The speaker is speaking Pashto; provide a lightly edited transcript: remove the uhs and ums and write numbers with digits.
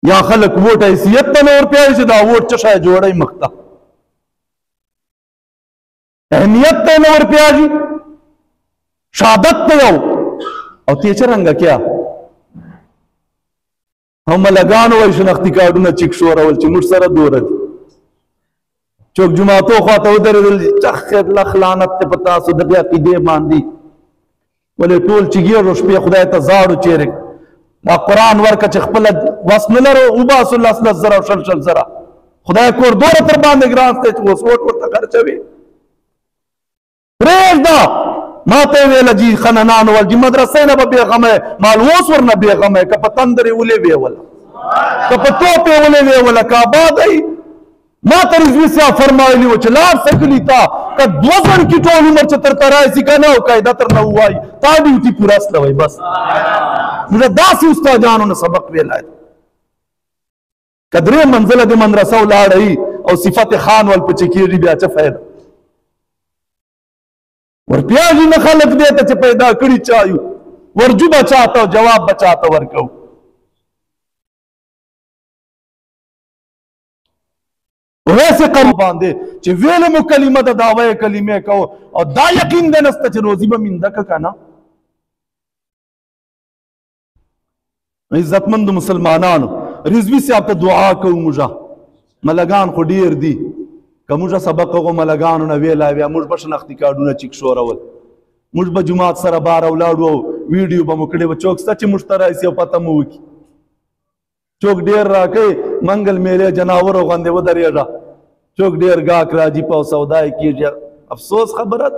یا خلق ووټ حیثیت ته نه ورپیاوي چې دا ووټ څه شی جوړی مخ ته اهمیت ته نه ورپیاږي شهادت ته یو او تی څرنګه کیا هم لګانو وای شناختی کارډونه چیک شورول چې موږ سره دوره دي چوک جماعتو خواته ودرېدل چخ لخ لعنت ته په تاسو دغې عقیدې باندې ولې ټول چې ګیرو شپې خدای ته زاړو چیرې دا قرآن ورکه چې خپله وس نه لرو وباسو لس زره او شل زره خدای کور دوره تر باندې ګران دی چې اوس وټ ورته خرچوي پرېږده ما ته یې ویله جي خننانو ول جي مدرسې نه به بېغمه مال اوس ورنه بېغمه که په تندر یې ولې ویوله که په توپ یې ولې ویوله که آباد ای ما ته رضوي صاحب فرمایلي وو چې لاړ شه کلي ته که 2 ځل کې ټول عمر چې درته راشي که نه او قاعده درنه ووایي تا ډیوټي پوره سلوئ بس موږ داسې استادانو نه سبق ویلی که 3 منزله د مدرسه ولاړئ او صفت خان ول پچې کېږي بیا څه فایده ورپیاږي نه خلک دې ته چې پیدا کړي چا یو ورجو به چاته او جواب به چاته ورکوو ویسے قرب باندې چې ویلې مو کلمه د دعوی کلمې کو او دا یقین دې نسته چې روزي به منده که نه عزتمند مسلمانانو رضوي صاحب ته دعا کوو موږ ملګان خو ډیر دي که موږ سبق هغو ملګانو نه ویلی بیا موږ به شناختي کارډونه چیک شورول موږ به جومات سره بار ولاړو او ویډیو به مو کړې وه چوک شته چې موږ ته راشي او پته مو وکړي چوک ډیر راکوي منګل میلې جناورو غوندې ودرېږه چوک ډیر ګاک راځي په سودا یې کېږي افسوس خبره